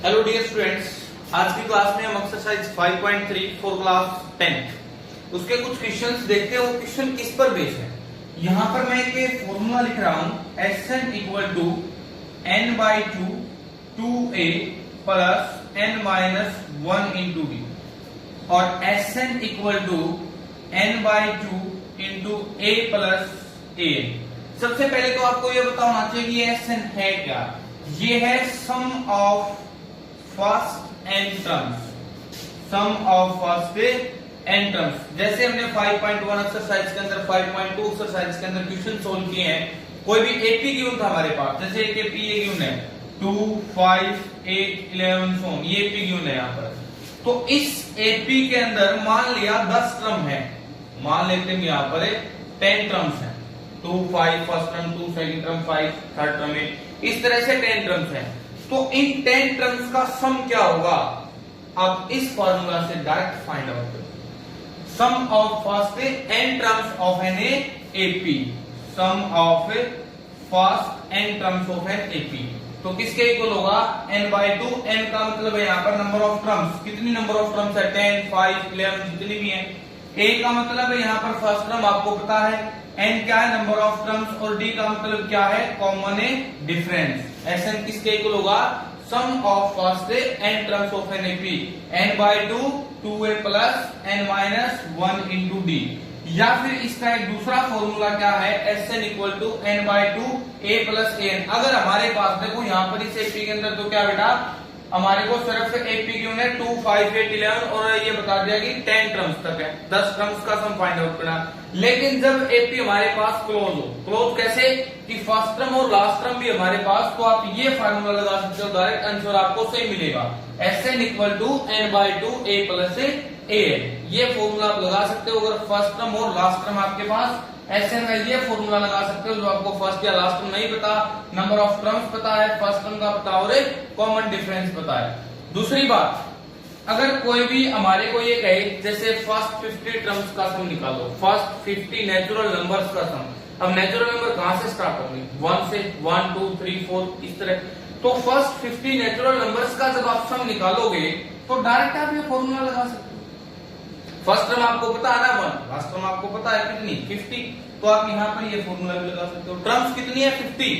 Hello dear students, आज की class में हम एक्सरसाइज 5.3 फॉर क्लास 10 उसके कुछ क्वेश्चंस देखते हैं। वो क्वेश्चन किस पर बेस है। यहाँ पर मैं एक फॉर्मूला लिख रहा हूँ Sn equal to n/2 2a plus n minus 1 into b और Sn equal to n/2 into a plus a। सबसे पहले तो आपको ये बताना चाहिए कि Sn है क्या। ये है sum of first n terms, sum of first n terms. जैसे हमने 5.1 एक्सरसाइज के अंदर 5.2 एक्सरसाइज के अंदर क्वेश्चन सोल्व किए हैं। कोई भी एपी गिवन था हमारे पास, जैसे एक एपी ये गिवन है 2 5 8 11 so ये एपी गिवन है यहाँ पर। तो इस एपी के अंदर मान लिया 10 टर्म है, मान लेते हैं यहाँ पर 10 टर्म्स है। 2 5 first term, 2 second term, 5 third term है, इस तरह से 10 टर्म्स हैं। तो इन 10 टर्म्स का सम क्या होगा, आप इस फॉर्मूला से डायरेक्ट फाइंड आउट करो। Sum of first n terms of an AP, sum of first n terms of an AP. तो किसके इक्वल होगा n/2। n का मतलब है यहाँ पर नंबर ऑफ टर्म्स, कितनी नंबर ऑफ टर्म्स है 10 5 11 जितनी भी है। a का मतलब है यहाँ पर फर्स्ट टर्म आपको पता है, n क्या है नंबर ऑफ टर्म्स, और d का मतलब क्या है कॉमन डिफरेंस। Sn किसके इक्वल होगा sum of first n terms of an AP, n/2 2a plus n minus 1 into d। या फिर इसका एक दूसरा फॉर्मूला क्या है Sn equal to n/2 a plus an। अगर हमारे पास देखो यहाँ पर इस एपी के अंदर तो क्या बेटा हमारे को सिर्फ एपी क्यों है 2 5 8 11 और ये बता दिया कि 10 टर्म्स तक है, 10 टर्म्स का सम फाइंड आउट करना। लेकिन जब एपी हमारे पास क्लोज हो, क्लोज कैसे कि फर्स्ट टर्म और लास्ट टर्म भी हमारे पास, तो आप ये फार्मूला लगा सकते हो, डायरेक्ट आंसर आपको सही मिलेगा। Sn equal to n/2 a plus a। ये फॉर्मूला आप लगा सकते हो अगर फर्स्ट टर्म और लास्ट टर्म आपके पास Sn में ये फॉर्मूला लगा सकते हो जो आपको फर्स्ट या लास्ट टर्म नहीं पता, नंबर ऑफ टर्म्स पता है, फर्स्ट टर्म का पता और कॉमन डिफरेंस पता है। दूसरी बात, अगर कोई भी हमारे को ये कहे जैसे फर्स्ट 50 टर्म्स का सम निकालो, फर्स्ट 50 नेचुरल नंबर्स का सम। अब नेचुरल नंबर कहां से स्टार्ट होंगे 1 से, 1 2 3 4 इस तरह। तो फर्स्ट 50 नेचुरल नंबर्स का जब आप सम निकालोगे तो डायरेक्ट आप ये फॉर्मूला लगा सकते हो। फर्स्ट टर्म आपको पता है ना 1, लास्ट टर्म आपको पता है कितनी 50, तो आप यहाँ पर ये फॉर्मूला भी लगा सकते हो। टर्म्स कितनी है 50,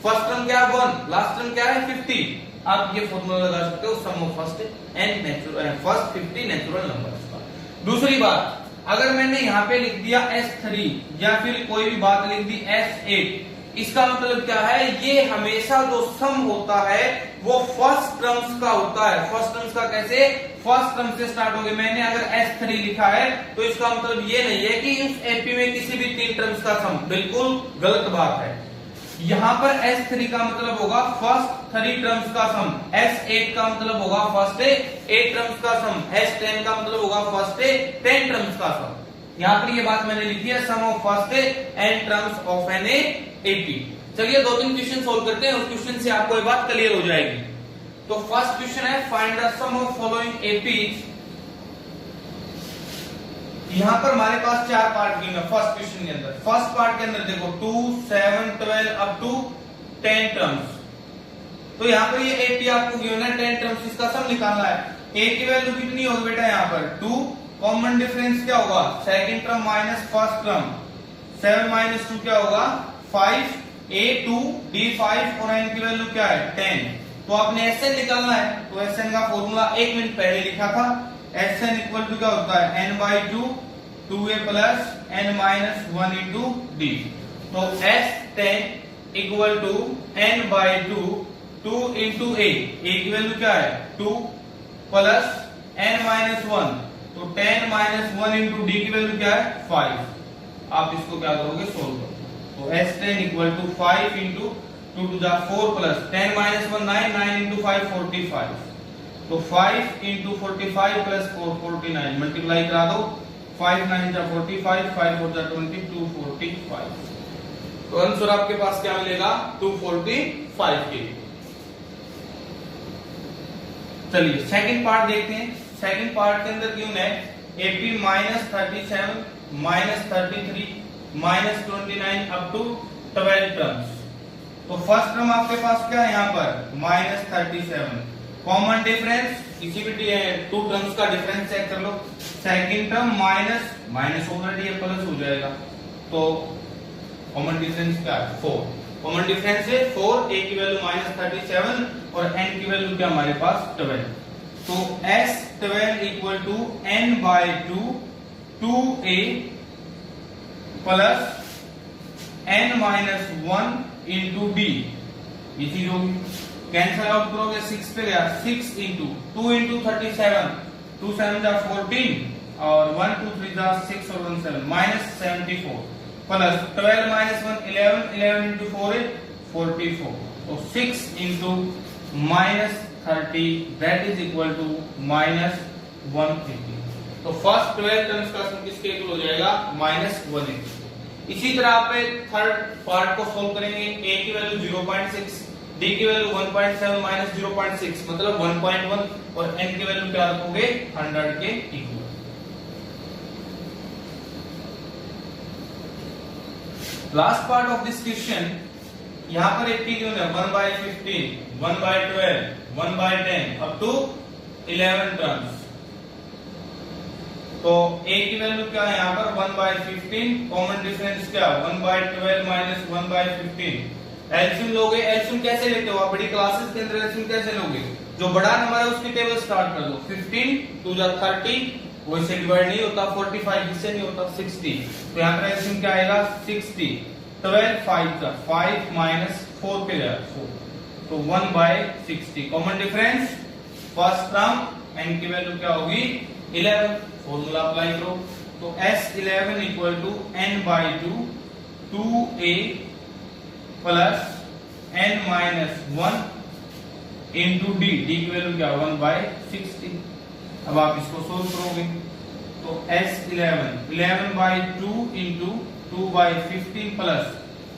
फर्स्ट टर्म क्या है 1, लास्ट टर्म क्या है 50, आप ये फॉर्मूला लगा सकते हो sum of first n natural first 50 natural numbers का। दूसरी बात, अगर मैंने यहाँ पे लिख दिया S3 या फिर कोई भी बात लिख दी S8, इसका मतलब क्या है, ये हमेशा जो सम होता है वो फर्स्ट टर्म्स का होता है। फर्स्ट टर्म्स का कैसे, फर्स्ट टर्म से स्टार्ट हो गया। मैंने अगर S3 लिखा है तो इसका मतलब ये नहीं है कि उस एपी में किसी भी 3 टर्म्स का सम, बिल्कुल गलत बात है। यहाँ पर S3 का मतलब होगा फर्स्ट 3 टर्म्स का सम, S8 का मतलब होगा फर्स्ट 8 टर्म्स का सम, S10 का मतलब होगा फर्स्ट 10 टर्म्स का सम। यहाँ पर ये बात मैंने लिखी है sum of first n terms of an AP. चलिए 2-3 क्वेश्चन सोल्व करते हैं, उस क्वेश्चन से आपको ये बात क्लियर हो जाएगी। तो फर्स्ट क्वेश्चन है find the sum of following APs. यहां पर हमारे पास 4 पार्ट गिवन है फर्स्ट क्वेश्चन के अंदर। फर्स्ट पार्ट के अंदर देखो 2 7 12 अप टू 10 टर्म्स। तो यहाँ पर ये एपी आपको गिवन है 10 टर्म्स, इसका सम निकालना है। ए की वैल्यू कितनी होगी बेटा यहाँ पर 2, कॉमन डिफरेंस क्या होगा second term minus first term, 7 minus 2 क्या होगा 5, a2 d5 और n की वैल्यू क्या है 10। तो आपने Sn निकालना है, तो Sn का फॉर्मूला 1 मिनट पहले लिखा था। Sn इक्वल टू क्या होता है n/2 2a plus n minus 1 into d। तो S10 equal to n/2 2 into a की वैल्यू क्या है 2 प्लस n माइनस 1, तो 10 माइनस 1 इंटू d की वैल्यू क्या है 5। आप इसको क्या करोगे सोल्व करोगे, तो S10 equal to 5 into 2 to जा 4 प्लस 10 माइनस 1 9, 9 इंटू 5 45, तो 5 इंटू 45 प्लस 4 49, मल्टीप्लाई करा दो 5 9 जा 45, 5 4 जा 20 245। तो आंसर आपके पास क्या मिलेगा 245 के। चलिए सेकंड पार्ट देखते हैं। सेकंड पार्ट के अंदर क्यों है एपी -37 -33 -29 अप टू 12 टर्म्स। तो फर्स्ट टर्म आपके पास क्या है यहाँ पर -37, कॉमन डिफरेंस, किसी भी टू टर्म्स का डिफरेंस चेक कर लो। Second term minus, minus already है, प्लस हो जाएगा, तो कॉमन डिफरेंस क्या है 4। कॉमन डिफरेंस है 4, a की वैल्यू -37 और n की वैल्यू क्या हमारे पास 12। तो S12 equal to n/2 2a plus n-1 into b, ये चीज होगी। कैंसल आउट करोगे 6 पे गया, 6 इंटू 2 इंटू 37, 2 7 जा 14 और 1 2 3 जा 6 और 1 7 -74 प्लस 12 -1 11, 11 इंटू 4 है 44, तो 6 into -30 that is equal to -150। तो फर्स्ट 12 टर्म्स का सम किसके इक्वल हो जाएगा -180। इसी तरह आप थर्ड पार्ट को सोल्व करेंगे। a की वैल्यू 0.6, d की वैल्यू 1.7 माइनस 0.6 मतलब 1.1 और n की वैल्यू क्या रखोगे 100 के equal. Last part of this question, यहां पर 80 क्यों है 1/15, 1/12, 1/10 अप टू 11 टर्म्स। तो a की वैल्यू क्या है यहाँ पर 1/15, कॉमन डिफरेंस क्या 1/12 माइनस 1/15। एलसीएम लोगे, एलसीएम कैसे लेते हो आप बड़ी क्लासेस के अंदर, एलसीएम कैसे लोगे, जो बड़ा नंबर है उसकी टेबल स्टार्ट कर दो। 15 2 जा 30, वो इससे डिवाइड नहीं होता, 45 इससे नहीं होता 60, तो यहाँ पर एलसीएम क्या आएगा 60। 12 5 जा 5 माइनस 4 पे गया 4, तो 1/60। Common difference first term n की वैल्यू क्या होगी 11, फॉर्मूला अप्लाई करो। तो S11 equal to n/2 2a plus n-1 into d, d की वैल्यू क्या 1/60। अब आप इसको सोल्व करोगे तो S11 11/2 into 2/15 plus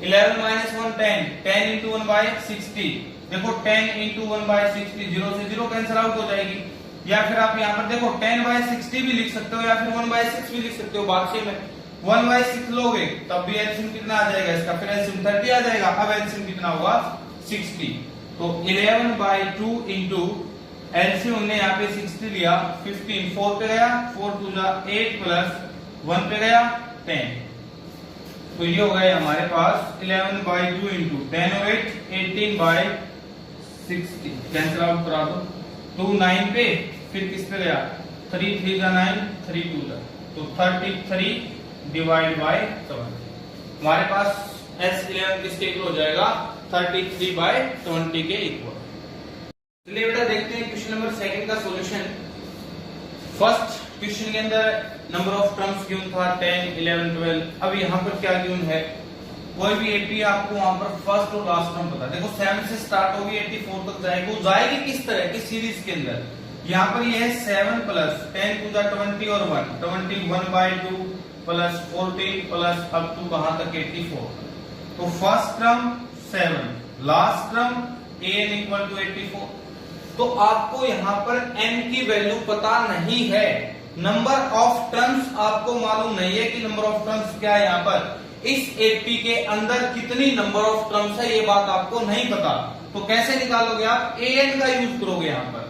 11 minus 1 10, 10 into 1/60। देखो 10 इंटू 1/60 0 से 0 कैंसिल आउट हो जाएगी, या फिर आप यहाँ पर देखो 10/60 भी लिख सकते हो या फिर 1/6 भी लिख सकते हो। बात में 1/6 लोगे तब भी एलसीएम कितना आ जाएगा इसका, फिर एलसीएम 30 आ जाएगा। अब एलसीएम कितना होगा 60, तो 11/2 इंटू एलसीएम हमने यहाँ पे 60 लिया, 15 4 पे गया, 4 2 जा 8 प्लस 1 पे गया 10, तो ये हो गया हमारे पास 11/2 इंटू 10 और 8 18/60, कैंसिल आउट करा दो। 2 9 पे, फिर किस पे गया 3 3 जा 9, 3 2 जा, तो 33 डिवाइड बाय 7। हमारे पास S11 किसके इक्वल हो जाएगा 33/20 के इक्वल। चलिए बेटा देखते हैं क्वेश्चन नंबर 2 का सॉल्यूशन। फर्स्ट क्वेश्चन के अंदर नंबर ऑफ टर्म्स गिवन था 10 11 12। अब यहाँ पर क्या गिवन है, कोई भी 80 आपको वहां पर फर्स्ट और लास्ट टर्म पता है। देखो 7 से स्टार्ट होगी 84 तक जाएगी, वो जाएगी किस तरह की सीरीज के अंदर। यहाँ पर ये है 7 प्लस 10 टू द 20 और 1 21/2 प्लस 14 प्लस अप टू कहां तक 84। तो first term 7, last term an equal to 84। तो आपको यहाँ पर n की वैल्यू पता नहीं है, नंबर ऑफ टर्म्स आपको मालूम नहीं है कि नंबर ऑफ टर्म्स क्या है। यहाँ पर इस 80 के अंदर कितनी नंबर ऑफ टर्म्स है ये बात आपको नहीं पता, तो कैसे निकालोगे आप, an का यूज करोगे। यहाँ पर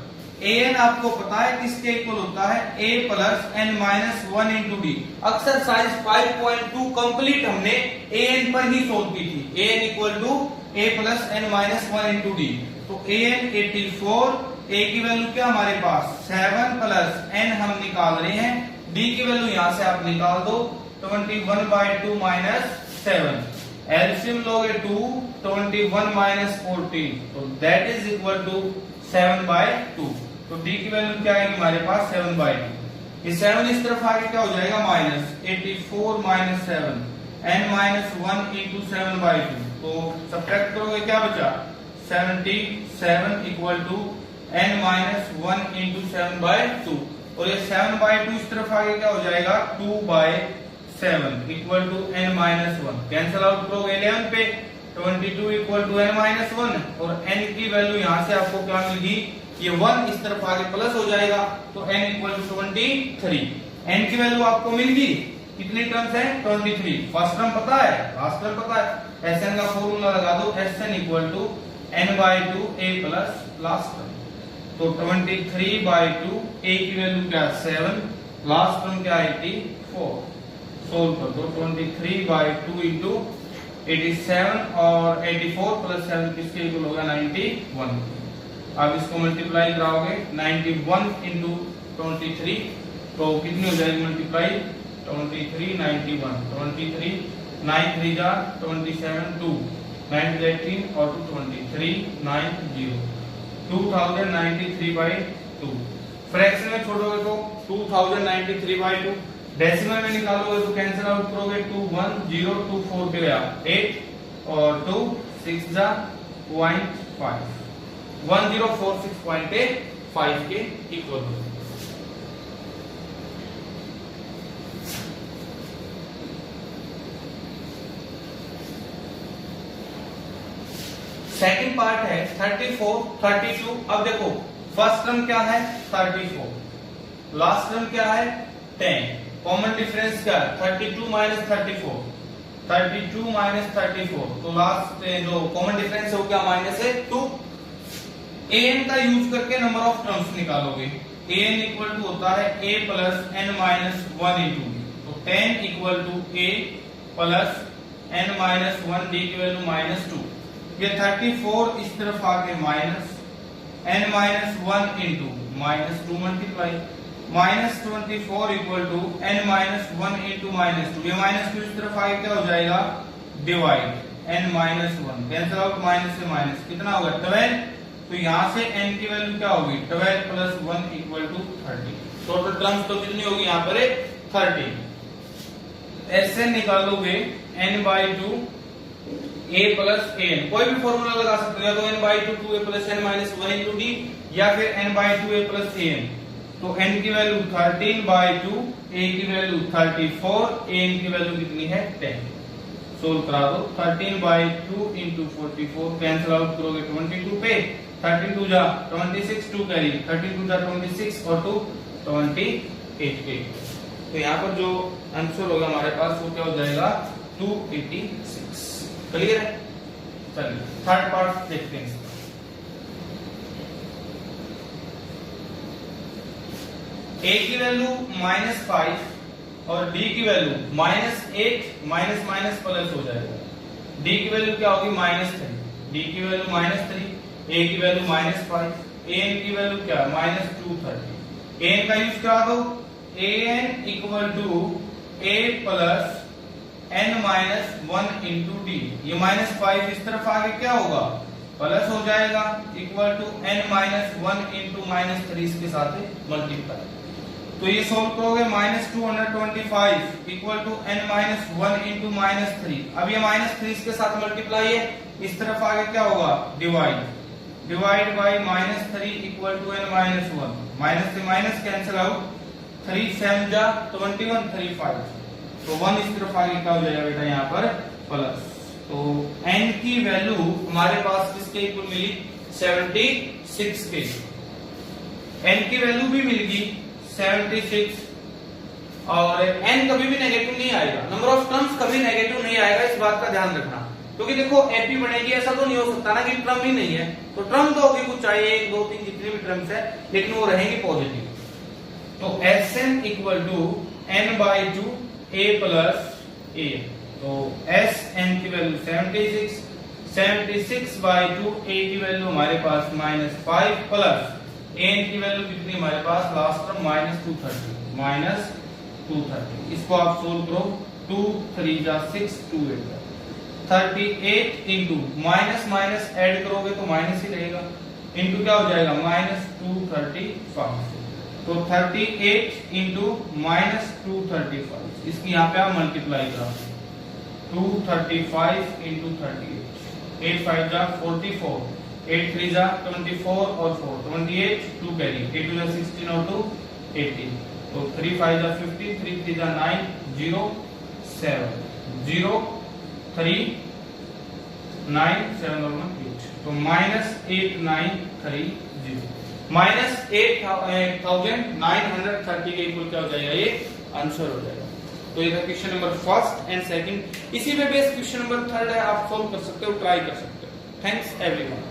an आपको पता है किसके इक्वल होता है a plus n-1 into d. Exercise 5.2 complete हमने an पर ही सोल्व की थी, an equal to a plus n-1 into d. तो an 84, a की वैल्यू क्या हमारे पास 7 प्लस n हम निकाल रहे हैं, d की वैल्यू यहां से आप निकाल दो 21/2 माइनस 7, एलसीएम लोगे 2 21 माइनस 14, तो दैट इज इक्वल टू 7/2। तो d की वैल्यू क्या आएगी हमारे पास 7/2। ये 7 इस तरफ आगे क्या हो जाएगा माइनस 84 माइनस 7 n-1 इंटू 7/2, तो सब्ट्रैक्ट करोगे क्या बचा 77 इक्वल टू n-1 इंटू 7/2, और ये 7/2 इस तरफ आगे क्या हो जाएगा 2/7 equal to n-1, cancel out करोगे 11 पे 22 इक्वल टू n-1, और n की वैल्यू यहां से आपको क्या मिलेगी, ये 1 इस तरफ आगे प्लस हो जाएगा, तो n इक्वल टू 23। n की वैल्यू आपको मिल गई, कितनी टर्म्स है 23। फर्स्ट टर्म पता है, लास्ट टर्म पता है, Sn का फॉर्मूला लगा दो, Sn equal to n/2 a plus last term. तो 23/2, a की वैल्यू क्या 7, लास्ट टर्म क्या 84। सोल्व कर दो। 23/2 इंटू 87 और 84 प्लस 7 किसके इक्वल होगा 91। अब इसको मल्टीप्लाई कराओगे 91 इंटू 23 तो कितनी हो जाएगी मल्टीप्लाई 23 91 23 9 3 जा 27 2 9 18 और 23 90 2093/2। फ्रैक्शन में छोड़ोगे तो 2093/2, डेसिमल में निकालोगे तो कैंसिल आउट करोगे 2 1 0 2 4 के गया 8 और 2 6 जा 0.5 1046.5 के इक्वल हो। सेकंड पार्ट है 34 32। अब देखो फर्स्ट टर्म क्या है 34, लास्ट टर्म क्या है 10, कॉमन डिफरेंस क्या है 32 माइनस 34, 32 माइनस 34 तो लास्ट जो कॉमन डिफरेंस है वो क्या माइनस है 2। an का यूज करके नंबर ऑफ टर्म्स निकालोगे। an इक्वल टू होता है a plus n minus 1 into d, तो 10 equal to a plus n minus 1 d की वैल्यू माइनस 2। ये 34 इस तरफ आके minus n minus 1 into minus 2 multiply minus 24 equal to n minus 1 into minus 2। ये minus 2 इस तरफ आके क्या हो जाएगा divide n minus 1 cancel out minus से माइनस कितना होगा 12। तो यहां से n की वैल्यू क्या होगी 12 plus 1 equal to 30। Total terms तो कितनी होगी यहाँ पर 30। ऐसे निकालोगे n/2 a प्लस an, कोई भी फॉर्मूला लगा सकते हो तो n/2 2a plus n minus 1 into d या फिर n/2 a प्लस an। तो n की वैल्यू 13/2, a की वैल्यू 34, an की वैल्यू कितनी है 10। सोल्व करा दो 13/2 इंटू 44 कैंसिल आउट करोगे 22 पे 32 जा 26 2 कैरी 32 जा 26 और 2 28 के। तो यहाँ पर जो आंसर होगा हमारे पास वो क्या हो जाएगा 286। क्लियर है। चलिए थर्ड पार्ट देखते हैं। a की वैल्यू -5 और d की वैल्यू -8 माइनस माइनस प्लस हो जाएगा। d की वैल्यू क्या होगी -3, d की वैल्यू -3, a की वैल्यू -5, an की वैल्यू क्या -230। an का यूज करा दो an equal to a plus n minus 1 into d. ये -5 इस तरफ आगे क्या होगा प्लस हो जाएगा equal to n minus 1 into -3 इसके साथ मल्टीप्लाई। तो ये सोल्व करोगे -225 equal to n minus 1 into -3। अब ये -3 इसके साथ मल्टीप्लाई है, इस तरफ आगे क्या होगा divide by -3 equal to n minus 1। Minus से माइनस कैंसिल आउट 3 7 जा 21 3 5 तो 1 इस तरफ आगे क्या हो जाएगा बेटा यहाँ पर प्लस। तो n की वैल्यू हमारे पास किसके इक्वल मिली 76 के। n की वैल्यू भी मिल गई 76 और n कभी भी नेगेटिव नहीं आएगा, नंबर ऑफ टर्म्स कभी नेगेटिव नहीं आएगा, इस बात का ध्यान रखना। क्योंकि देखो एपी बनेगी ऐसा तो नहीं हो सकता ना कि टर्म ही नहीं है, तो टर्म तो होगी कुछ चाहिए 1 2 3 जितनी भी टर्म्स है लेकिन वो रहेंगी पॉजिटिव। तो Sn equal to n/2 a plus a। तो Sn की वैल्यू 76, 76/2 a की वैल्यू हमारे पास -5 प्लस an की वैल्यू कितनी हमारे पास लास्ट टर्म -230। इसको आप सोल्व करो 2 3 जा 6 2 8 38 इंटू माइनस माइनस ऐड करोगे तो माइनस ही रहेगा, इंटू क्या हो जाएगा -235। तो 38 इंटू -235 इसकी यहाँ पे आप मल्टीप्लाई करो 235 इंटू 38 8 5 जा 44 8 3 जा 24 और 4 28 2 कैरी 8 2 जा 16 और 2 18 तो 3 5 जा 50 3 3 जा 9 0 7 0 3 9 7 और 8 तो -8930 -8930 के इक्वल क्या हो जाएगा ये आंसर हो जाएगा। तो ये था question number first and second. इसी पे बेस क्वेश्चन नंबर थर्ड है, आप सॉल्व कर सकते हो, ट्राई कर सकते हो। Thanks everyone.